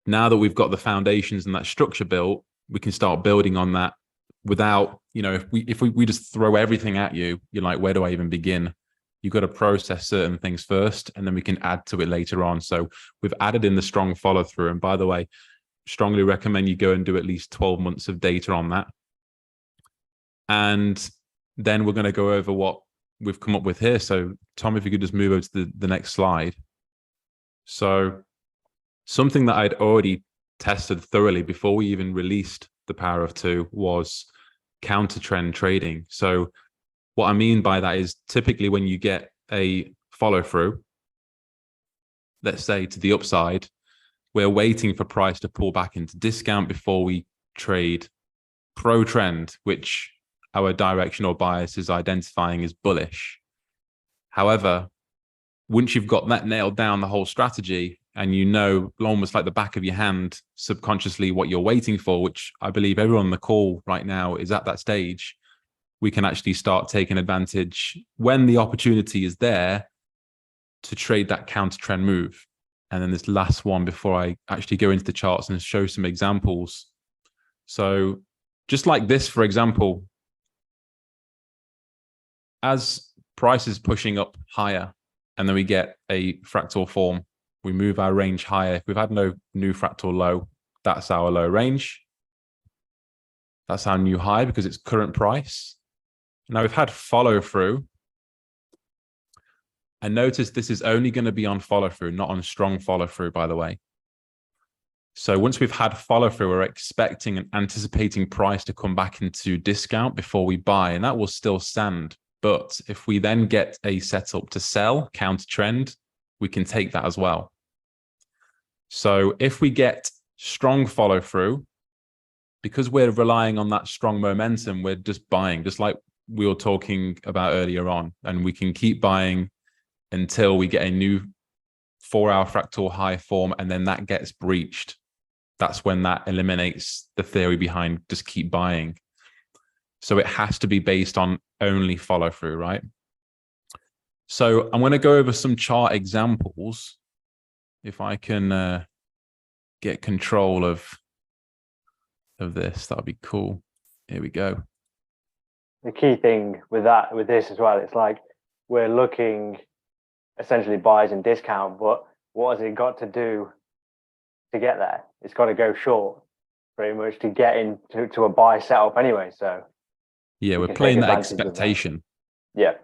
Now that we've got the foundations and that structure built, we can start building on that without, if we just throw everything at you, you're like, where do I even begin? You've got to process certain things first, and then we can add to it later on. So we've added in the strong follow through. And by the way, strongly recommend you go and do at least 12 months of data on that. And then we're going to go over what we've come up with here. So Tom, if you could just move over to the next slide. So something that I'd already tested thoroughly before we even released the Power of Two was counter trend trading. So what I mean by that is typically when you get a follow through, let's say to the upside, we're waiting for price to pull back into discount before we trade pro trend, which our directional bias is identifying as bullish. However, once you've got that nailed down, the whole strategy, and you know almost like the back of your hand subconsciously what you're waiting for, which I believe everyone on the call right now is at that stage, we can actually start taking advantage when the opportunity is there to trade that counter trend move. And then this last one before I actually go into the charts and show some examples. So just like this, for example, as price is pushing up higher and then we get a fractal form, we move our range higher. If we've had no new fractal low, that's our low range. That's our new high because it's current price. Now we've had follow through. And notice this is only going to be on follow through, not on strong follow through, by the way. So once we've had follow through, we're expecting and anticipating price to come back into discount before we buy, and that will still stand. But if we then get a setup to sell counter trend, we can take that as well. So if we get strong follow through, because we're relying on that strong momentum, we're just buying, just like we were talking about earlier on, and we can keep buying until we get a new 4-hour fractal high form, and then that gets breached. That's when that eliminates the theory behind just keep buying. So it has to be based on only follow through, right? So I'm going to go over some chart examples. If I can get control of this, that'd be cool. Here we go. The key thing with this as well, it's like we're looking essentially buys and discount, but what has it got to do to get there? It's got to go short pretty much to get into a buy setup anyway. So yeah, we're playing that expectation. Yeah.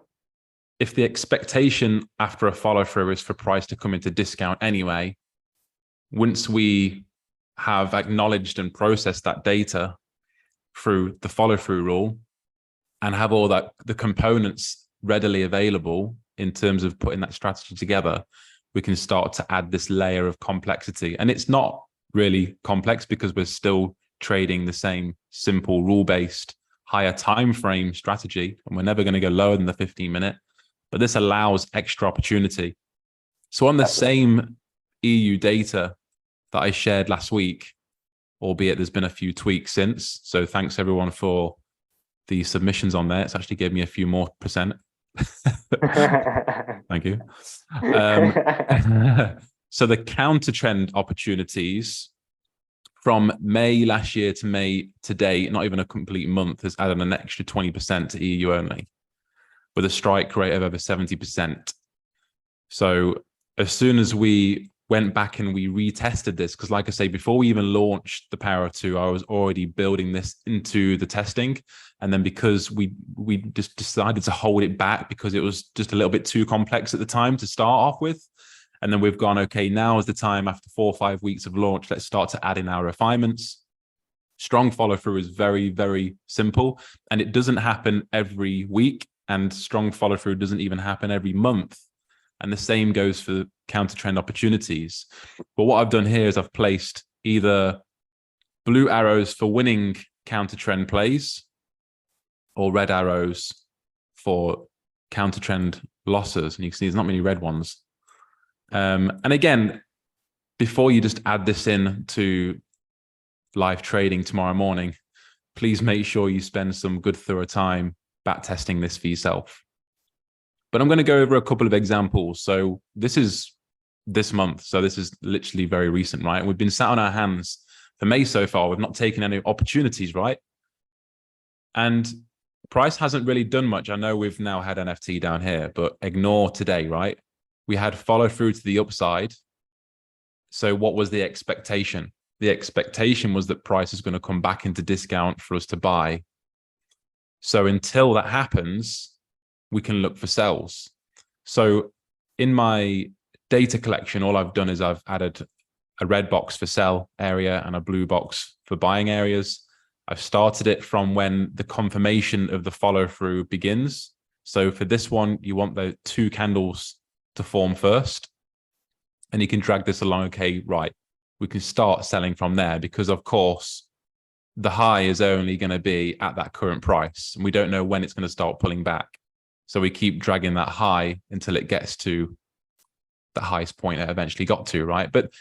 If the expectation after a follow through is for price to come into discount anyway, once we have acknowledged and processed that data through the follow through rule and have all that the components readily available in terms of putting that strategy together, we can start to add this layer of complexity. And it's not really complex because we're still trading the same simple rule-based higher time frame strategy, and we're never going to go lower than the 15-minute, but this allows extra opportunity. So on the same EU data that I shared last week, albeit there's been a few tweaks since, so thanks everyone for the submissions on there. It's actually gave me a few more percent. Thank you. So the counter trend opportunities from May last year to May today, not even a complete month, has added an extra 20% to EU only, with a strike rate of over 70%. So as soon as we went back and we retested this, because like I say, before we even launched the Power of Two, I was already building this into the testing. And then because we just decided to hold it back because it was just a little bit too complex at the time to start off with. And then we've gone, okay, now is the time after 4 or 5 weeks of launch, let's start to add in our refinements. Strong follow through is very, very simple, and it doesn't happen every week, and strong follow through doesn't even happen every month. And the same goes for counter trend opportunities. But what I've done here is I've placed either blue arrows for winning counter trend plays or red arrows for counter trend losses. And you can see there's not many red ones. And again, before you just add this in to live trading tomorrow morning, please make sure you spend some good thorough time back testing this for yourself. But I'm going to go over a couple of examples. So this is this month. So this is literally very recent, right? And we've been sat on our hands for May so far. We've not taken any opportunities, right? And price hasn't really done much. I know we've now had NFT down here, but ignore today, right? We had follow through to the upside. So what was the expectation? The expectation was that price is going to come back into discount for us to buy. So until that happens, we can look for sells. So in my data collection, all I've done is I've added a red box for sell area and a blue box for buying areas. I've started it from when the confirmation of the follow through begins. So for this one, you want the 2 candles to form first, and you can drag this along. Okay, right. We can start selling from there because, of course, the high is only going to be at that current price, and we don't know when it's going to start pulling back. So we keep dragging that high until it gets to the highest point it eventually got to, right? But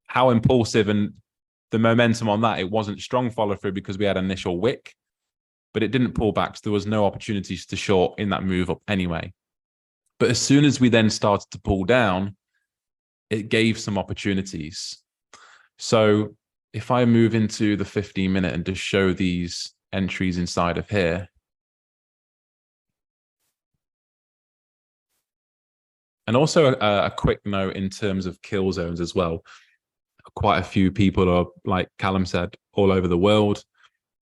how impulsive and the momentum on that, it wasn't strong follow through because we had an initial wick, but it didn't pull back. So there was no opportunities to short in that move up anyway. But as soon as we then started to pull down, it gave some opportunities. So if I move into the 15-minute and just show these entries inside of here, and also a quick note in terms of kill zones as well. Quite a few people are, like Callum said, all over the world,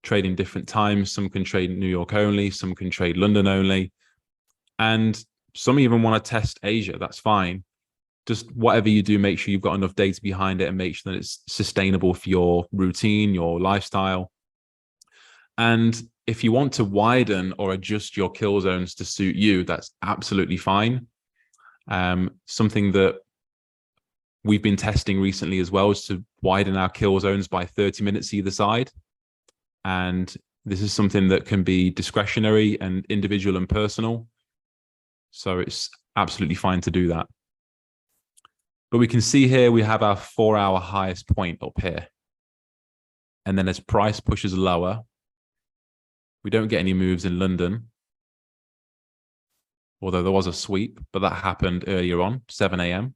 trading different times. Some can trade New York only, some can trade London only, and some even want to test Asia. That's fine. Just whatever you do, make sure you've got enough data behind it and make sure that it's sustainable for your routine, your lifestyle. And if you want to widen or adjust your kill zones to suit you, that's absolutely fine. Something that we've been testing recently as well is to widen our kill zones by 30 minutes either side. And this is something that can be discretionary and individual and personal. So it's absolutely fine to do that. But we can see here we have our 4-hour highest point up here. And then as price pushes lower, we don't get any moves in London. Although there was a sweep, but that happened earlier on, 7 a.m.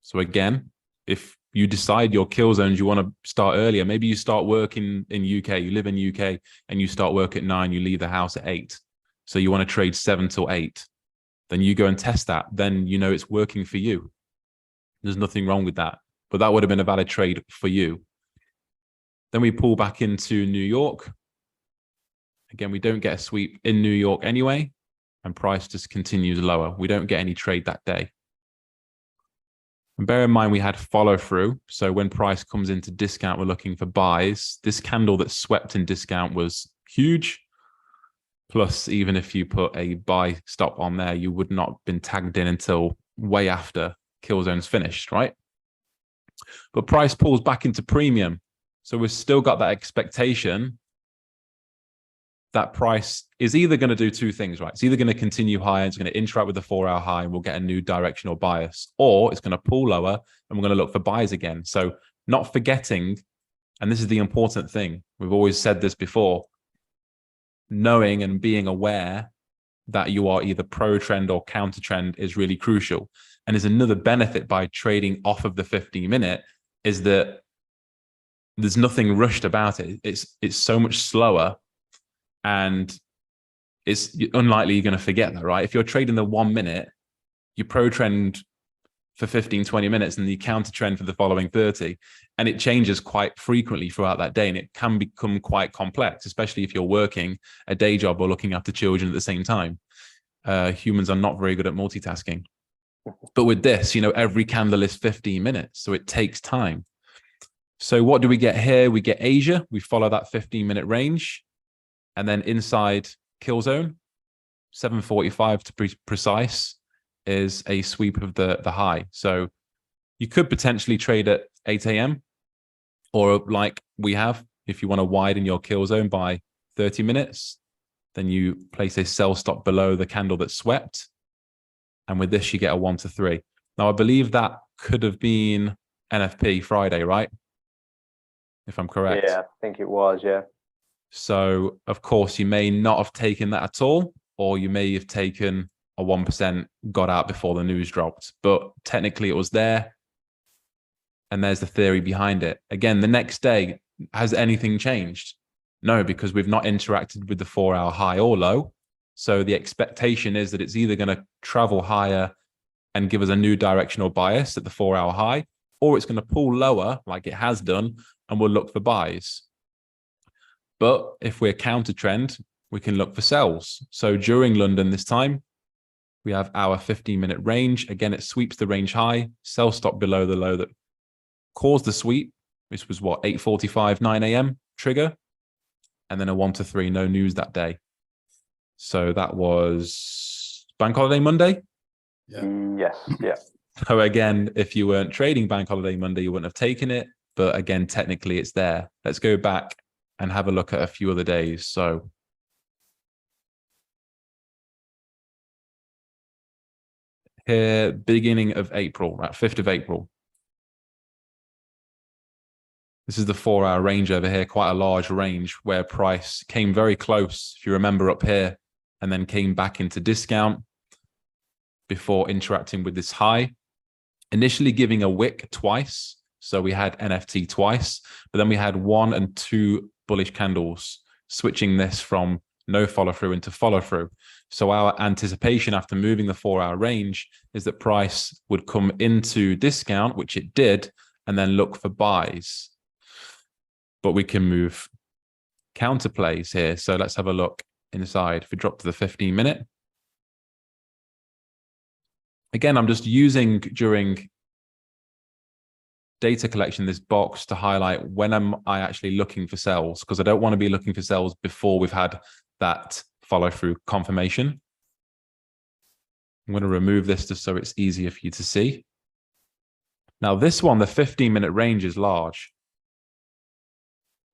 So again, if you decide your kill zones, you want to start earlier. Maybe you start work in UK, you live in UK and you start work at 9, you leave the house at 8. So you want to trade 7 till 8. Then you go and test that. Then you know it's working for you. There's nothing wrong with that. But that would have been a valid trade for you. Then we pull back into New York. Again, we don't get a sweep in New York anyway, and price just continues lower. We don't get any trade that day. And bear in mind, we had follow through. So when price comes into discount, we're looking for buys. This candle that swept in discount was huge. Plus, even if you put a buy stop on there, you would not have been tagged in until way after kill zones finished, right? But price pulls back into premium. So we've still got that expectation that price is either going to do 2 things, right? It's either going to continue higher, it's going to interact with the 4-hour high and we'll get a new directional bias, or it's going to pull lower and we're going to look for buys again. So not forgetting, and this is the important thing, we've always said this before, knowing and being aware that you are either pro trend or counter trend is really crucial. And there's another benefit by trading off of the 15-minute is that there's nothing rushed about it. It's so much slower, and it's unlikely you're going to forget that, right? If you're trading the 1 minute, you pro trend for 15, 20 minutes and you counter trend for the following 30. And it changes quite frequently throughout that day. And it can become quite complex, especially if you're working a day job or looking after children at the same time. Humans are not very good at multitasking. But with this, you know, every candle is 15 minutes. So it takes time. So what do we get here? We get Asia. We follow that 15-minute range. And then inside kill zone, 7:45 to be precise, is a sweep of the high. So you could potentially trade at 8 a.m. or like we have, if you want to widen your kill zone by 30 minutes, then you place a sell stop below the candle that swept. And with this, you get a 1 to 3. Now, I believe that could have been NFP Friday, right? If I'm correct. Yeah, I think it was, yeah. So, of course, you may not have taken that at all, or you may have taken a 1%, got out before the news dropped. But technically, it was there. And there's the theory behind it. Again, the next day, has anything changed? No, because we've not interacted with the 4-hour high or low. So the expectation is that it's either going to travel higher and give us a new directional bias at the 4-hour high, or it's going to pull lower like it has done, and we'll look for buys. But if we're counter trend, we can look for sells. So during London this time, we have our 15-minute range. Again, it sweeps the range high, sell stop below the low that caused the sweep, which was what, 8:45, 9 a.m. trigger, and then a 1 to 3, no news that day. So that was Bank Holiday Monday. Yeah. Yes. Yeah. So again, if you weren't trading Bank Holiday Monday, you wouldn't have taken it. But again, technically it's there. Let's go back and have a look at a few other days. So here, beginning of April, right, 5th of April. This is the 4-hour range over here, quite a large range where price came very close, if you remember, up here, and then came back into discount before interacting with this high. Initially giving a wick twice. So we had NFT twice, but then we had 1 and 2 bullish candles, switching this from no follow through into follow through. So our anticipation after moving the 4-hour range is that price would come into discount, which it did, and then look for buys. But we can move counter plays here. So let's have a look inside. If we drop to the 15-minute. Again, I'm just using during data collection this box to highlight when am I actually looking for sells, because I don't want to be looking for sells before we've had that follow through confirmation. I'm going to remove this just so it's easier for you to see. Now this one, the 15-minute range is large.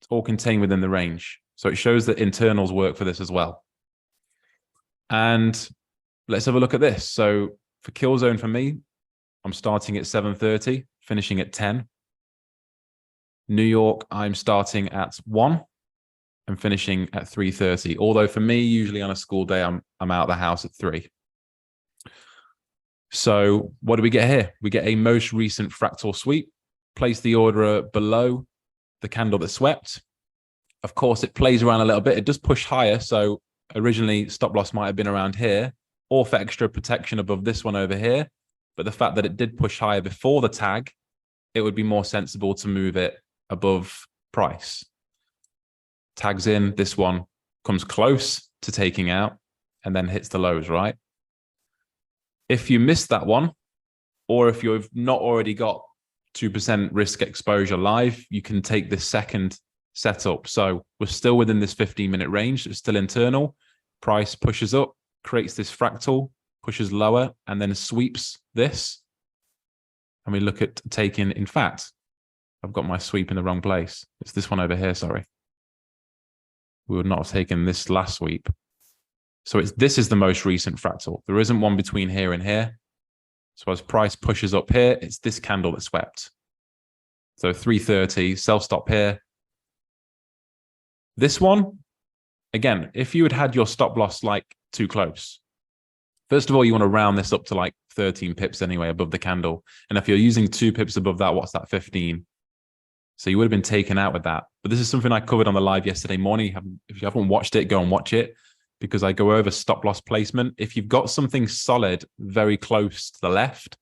It's all contained within the range. So it shows that internals work for this as well. And let's have a look at this. So for kill zone for me, I'm starting at 7:30, finishing at 10. New York, I'm starting at 1 and finishing at 3:30. Although for me, usually on a school day, I'm out of the house at 3. So what do we get here? We get a most recent fractal sweep. Place the order below the candle that swept. Of course, it plays around a little bit. It does push higher. So originally stop loss might have been around here, or for extra protection above this one over here. But the fact that it did push higher before the tag, it would be more sensible to move it above price. Tags in, this one comes close to taking out and then hits the lows, right? If you missed that one, or if you've not already got 2% risk exposure live, you can take this second setup. So we're still within this 15-minute range. It's still internal. Price pushes up, creates this fractal, pushes lower, and then sweeps this. And we look at taking, in fact, I've got my sweep in the wrong place. It's this one over here, sorry. We would not have taken this last sweep. So this is the most recent fractal. There isn't one between here and here. So as price pushes up here, it's this candle that swept. So 3:30, self-stop here. This one, again, if you had had your stop loss like too close, first of all, you want to round this up to like 13 pips anyway above the candle. And if you're using 2 pips above that, what's that, 15? So you would have been taken out with that. But this is something I covered on the live yesterday morning. If you haven't watched it, go and watch it, because I go over stop loss placement. If you've got something solid very close to the left,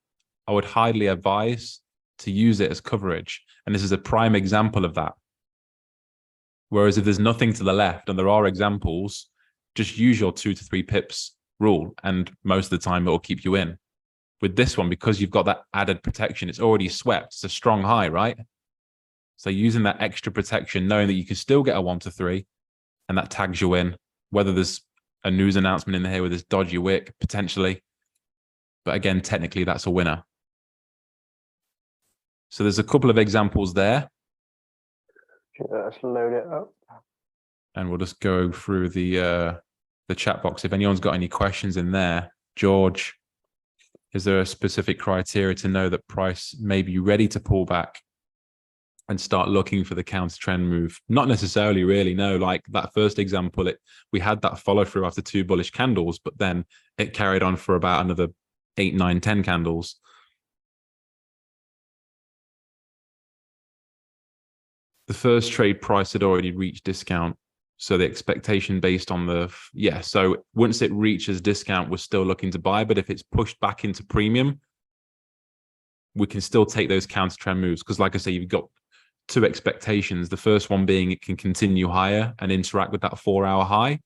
I would highly advise to use it as coverage. And this is a prime example of that. Whereas if there's nothing to the left, and there are examples, just use your 2 to 3 pips rule, and most of the time it will keep you in. With this one, because you've got that added protection, it's already swept. It's a strong high, right? So using that extra protection, knowing that you can still get a 1 to 3, and that tags you in, whether there's a news announcement in here with this dodgy wick, potentially. But again, technically, that's a winner. So there's a couple of examples there. Let's load it up. And we'll just go through the chat box. If anyone's got any questions in there, George, is there a specific criteria to know that price may be ready to pull back and start looking for the counter trend move? Not necessarily, really. No, like that first example, we had that follow through after 2 bullish candles, but then it carried on for about another 8, 9, 10 candles. The first trade price had already reached discount. So the expectation based on so once it reaches discount, we're still looking to buy. But if it's pushed back into premium, we can still take those counter trend moves. Because like I say, you've got two expectations. The first one being it can continue higher and interact with that 4-hour high,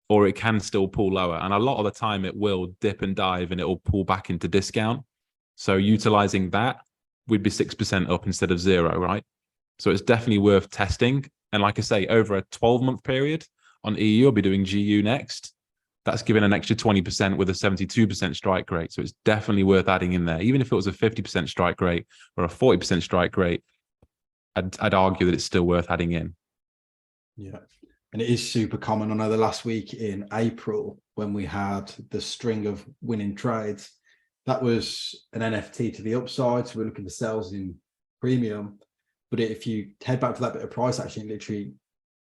or it can still pull lower. And a lot of the time it will dip and dive and it will pull back into discount. So utilizing that, we'd be 6% up instead of 0, right? So it's definitely worth testing. And like I say, over a 12-month period on EU, I'll be doing GU next. That's giving an extra 20% with a 72% strike rate. So it's definitely worth adding in there. Even if it was a 50% strike rate or a 40% strike rate, I'd argue that it's still worth adding in. Yeah. And it is super common. I know the last week in April, when we had the string of winning trades, that was an NFT to the upside. So we're looking for sales in premium. But if you head back to that bit of price action, literally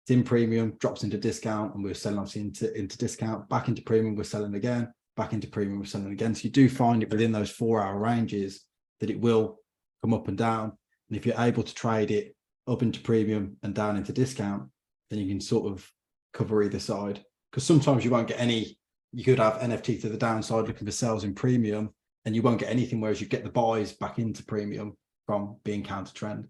it's in premium, drops into discount, and we're selling obviously into discount, back into premium, we're selling again, back into premium, we're selling again. So you do find it within those 4-hour ranges that it will come up and down. And if you're able to trade it up into premium and down into discount, then you can sort of cover either side. Because sometimes you won't get any, you could have NFT to the downside looking for sales in premium, and you won't get anything, whereas you get the buys back into premium from being counter trend.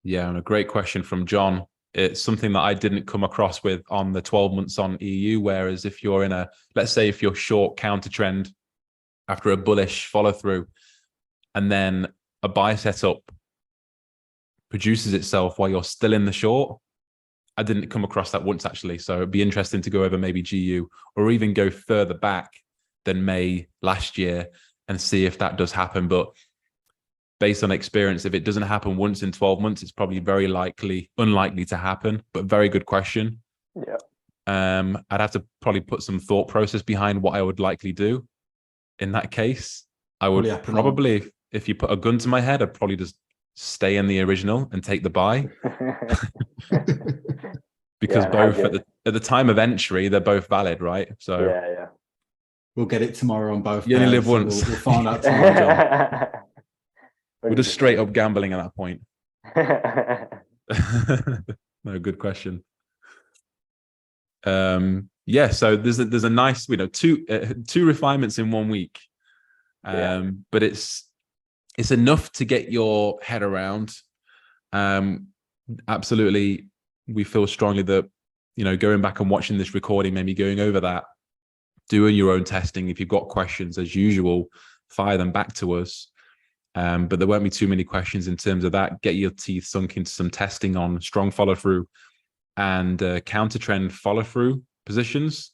Yeah, and a great question from John. It's something that I didn't come across with on the 12 months on EU. Whereas if you're let's say if you're short counter trend after a bullish follow through, and then a buy setup produces itself while you're still in the short, I didn't come across that once actually. So it'd be interesting to go over maybe GU or even go further back than May last year and see if that does happen. But based on experience, if it doesn't happen once in 12 months, it's probably very unlikely to happen. But very good question. Yeah. I'd have to probably put some thought process behind what I would likely do in that case. I would probably, if you put a gun to my head, I'd probably just stay in the original and take the buy. Because both at the time of entry, they're both valid, right? So yeah. We'll get it tomorrow on both. You only live once. We'll find out tomorrow, John. We're just straight up gambling at that point. No, good question. Yeah, so there's a nice, two refinements in 1 week. But it's enough to get your head around. Absolutely, we feel strongly that going back and watching this recording, maybe going over that, doing your own testing. If you've got questions, as usual, fire them back to us. But there won't be too many questions in terms of that. Get your teeth sunk into some testing on strong follow through and counter trend follow through positions,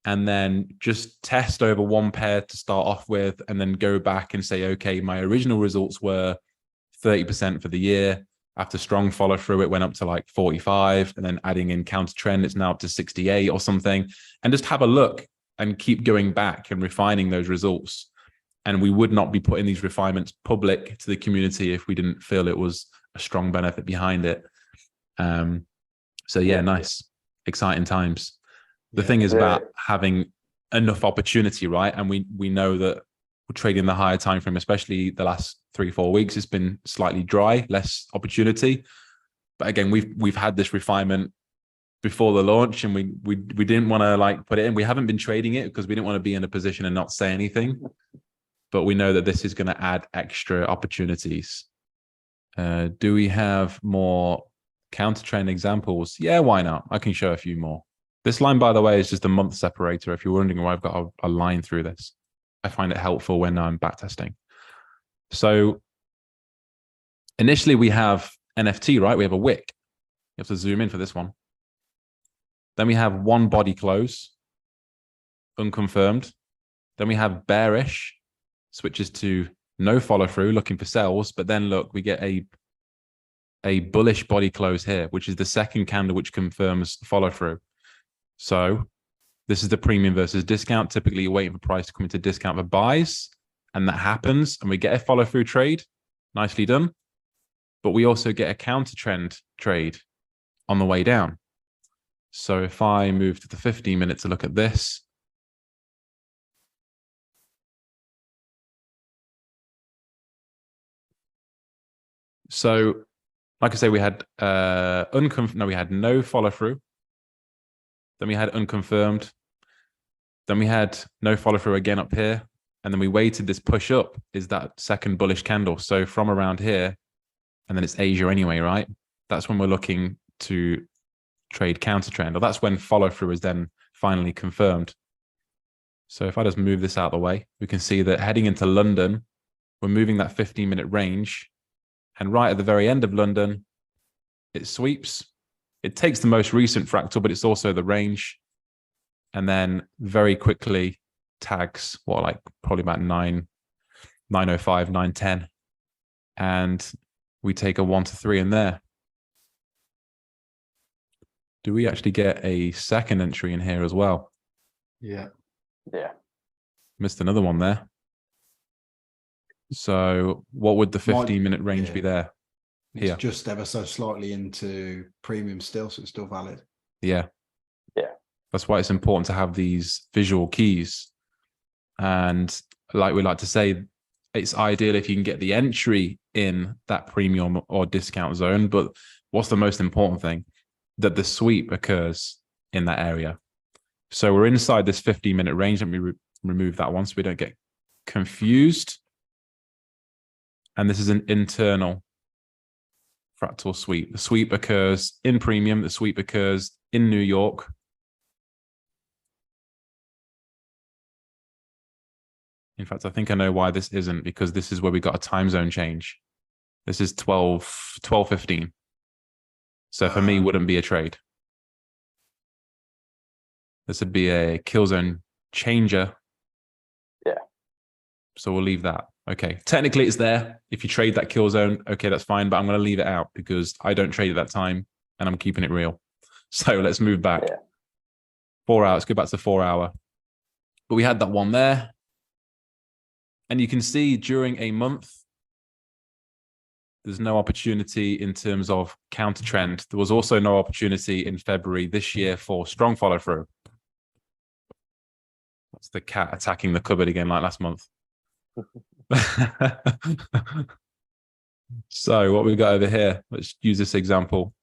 and then just test over one pair to start off with, and then go back and say, okay, my original results were 30% for the year. After strong follow through, it went up to like 45, and then adding in counter trend, it's now up to 68 or something. And just have a look and keep going back and refining those results. And we would not be putting these refinements public to the community if we didn't feel it was a strong benefit behind it. So yeah, nice, exciting times. The thing is about having enough opportunity, right? And we know that we're trading the higher time frame, especially the last 3-4 weeks. It's been slightly dry, less opportunity. But again, we've had this refinement before the launch, and we didn't want to put it in. We haven't been trading it because we didn't want to be in a position and not say anything. But we know that this is going to add extra opportunities. Do we have more counter trend examples? Yeah, why not? I can show a few more. This line, by the way, is just a month separator. If you're wondering why I've got a line through this, I find it helpful when I'm backtesting. So initially we have NFT, right? We have a wick. You have to zoom in for this one. Then we have one body close, unconfirmed. Then we have bearish, switches to no follow through, looking for sells. But then look, we get a bullish body close here, which is the second candle which confirms follow through. So this is the premium versus discount. Typically, you're waiting for price to come into discount for buys, and that happens, and we get a follow through trade. Nicely done. But we also get a counter trend trade on the way down. So if I move to the 15 minute to look at this, so like I say, we had we had no follow through. Then we had unconfirmed. Then we had no follow through again up here. And then we waited. This push up is that second bullish candle. So from around here, and then it's Asia anyway, right? That's when we're looking to trade counter trend, or that's when follow through is then finally confirmed. So if I just move this out of the way, we can see that heading into London, we're moving that 15-minute range. And right at the very end of London, it sweeps. It takes the most recent fractal, but it's also the range. And then very quickly tags, probably about 9:05, 9:10. And we take a 1 to 3 in there. Do we actually get a second entry in here as well? Yeah. Yeah. Missed another one there. So what would the 15-minute range be there? It's Here. just ever so slightly into premium still, so it's still valid. Yeah. Yeah. That's why it's important to have these visual keys. And like we like to say, it's ideal if you can get the entry in that premium or discount zone. But what's the most important thing? That the sweep occurs in that area. So we're inside this 15-minute range. Let me remove that one so we don't get confused. And this is an internal fractal sweep. The sweep occurs in premium. The sweep occurs in New York. In fact, I think I know why this isn't, because this is where we got a time zone change. This is 12:15. So for me, wouldn't be a trade. This would be a kill zone changer. Yeah. So we'll leave that. Okay. Technically, it's there. If you trade that kill zone, okay, that's fine. But I'm going to leave it out because I don't trade at that time and I'm keeping it real. So let's move back. Yeah. 4 hours. Go back to the 4 hour. But we had that one there. And you can see during a month, there's no opportunity in terms of counter trend. There was also no opportunity in February this year for strong follow through. That's the cat attacking the cupboard again like last month. So what we've got over here, let's use this example.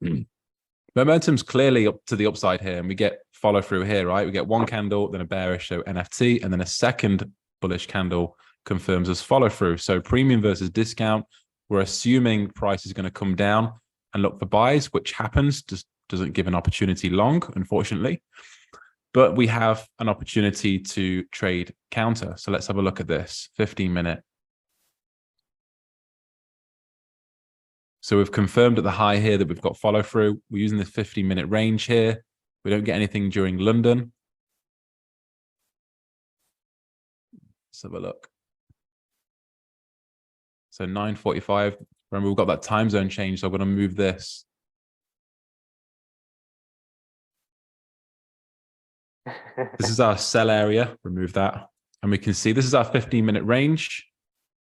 Momentum's clearly up to the upside here, and we get follow through here, right? We get one candle, then a bearish, so NFT, and then a second bullish candle confirms as follow through. So premium versus discount, we're assuming price is going to come down and look for buys, which happens, just doesn't give an opportunity long, unfortunately. But we have an opportunity to trade counter. So let's have a look at this 15-minute. So we've confirmed at the high here that we've got follow through. We're using the 15-minute range here. We don't get anything during London. Let's have a look. So 9:45. Remember, we've got that time zone change. So I'm going to move this. This is our sell area. Remove that. And we can see this is our 15-minute range.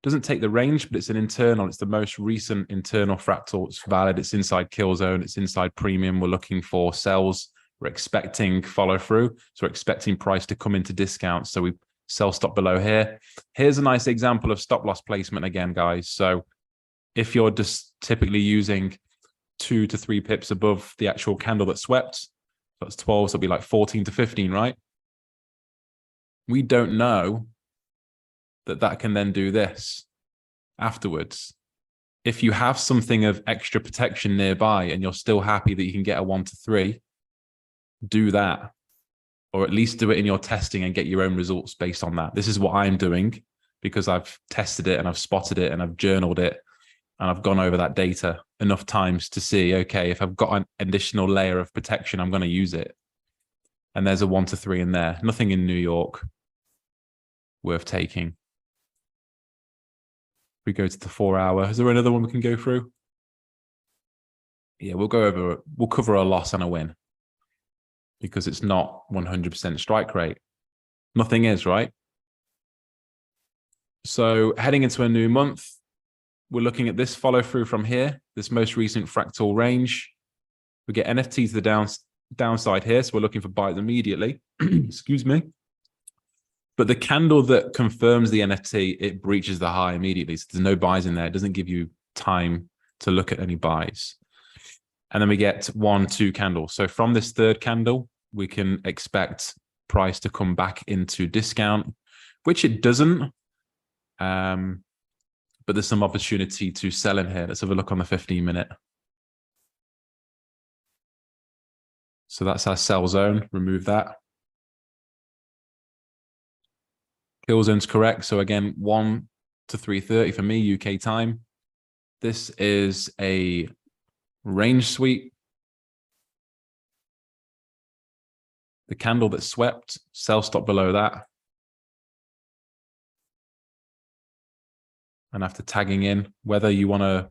Doesn't take the range, but it's an internal. It's the most recent internal fractal. It's valid. It's inside kill zone. It's inside premium. We're looking for sells. We're expecting follow through. So we're expecting price to come into discount. So we sell stop below here. Here's a nice example of stop loss placement again, guys. So if you're just typically using 2 to 3 pips above the actual candle that swept, that's 12, so it'll be like 14 to 15, right? We don't know that can then do this afterwards. If you have something of extra protection nearby and you're still happy that you can get a 1 to 3, do that. Or at least do it in your testing and get your own results based on that. This is what I'm doing because I've tested it and I've spotted it and I've journaled it and I've gone over that data enough times to see, okay, if I've got an additional layer of protection, I'm going to use it. And there's a 1 to 3 in there. Nothing in New York worth taking. We go to the 4 hour. Is there another one we can go through? Yeah, we'll cover a loss and a win because it's not 100% strike rate. Nothing is, right? So heading into a new month, we're looking at this follow through from here, this most recent fractal range. We get NFT to the downside here. So we're looking for buys immediately. Excuse me. But the candle that confirms the NFT, it breaches the high immediately. So there's no buys in there. It doesn't give you time to look at any buys. And then we get 1, 2 candles. So from this third candle, we can expect price to come back into discount, which it doesn't. But there's some opportunity to sell in here. Let's have a look on the 15-minute. So that's our sell zone. Remove that. Kill zone's correct. So again, 1 to 3:30 for me, UK time. This is a range sweep. The candle that swept, sell stop below that. And after tagging in, whether you want to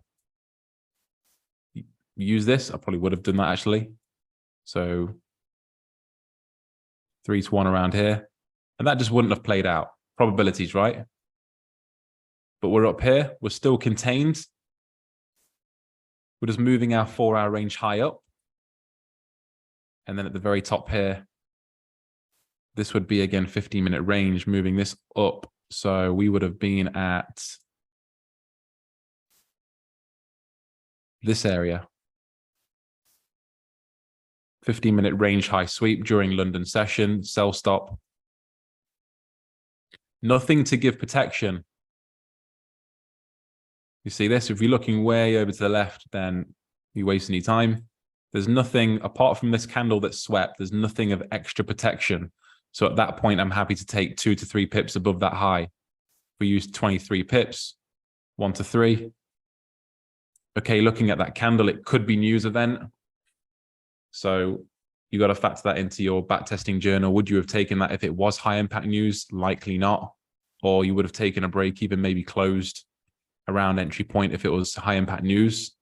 use this, I probably would have done that actually. So 3 to 1 around here. And that just wouldn't have played out. Probabilities, right? But we're up here. We're still contained. We're just moving our 4-hour range high up. And then at the very top here, this would be, again, 15-minute range, moving this up. So we would have been at this area. 15-minute range high sweep during London session, sell stop. Nothing to give protection. You see this? If you're looking way over to the left, then you're wasting your time. There's nothing, apart from this candle that swept, there's nothing of extra protection. So at that point, I'm happy to take 2 to 3 pips above that high. We use 23 pips, 1 to 3. Okay, looking at that candle, it could be news event. So you got to factor that into your backtesting journal. Would you have taken that if it was high impact news? Likely not. Or you would have taken a break, even maybe closed around entry point if it was high impact news.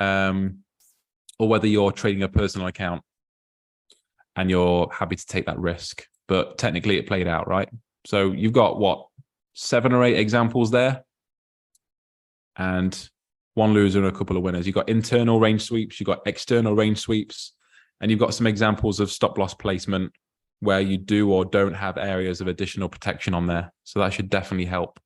Or whether you're trading a personal account and you're happy to take that risk. But technically it played out, right? So you've got what, 7 or 8 examples there, and 1 loser and a couple of winners. You've got internal range sweeps, you've got external range sweeps, and you've got some examples of stop loss placement where you do or don't have areas of additional protection on there. So that should definitely help.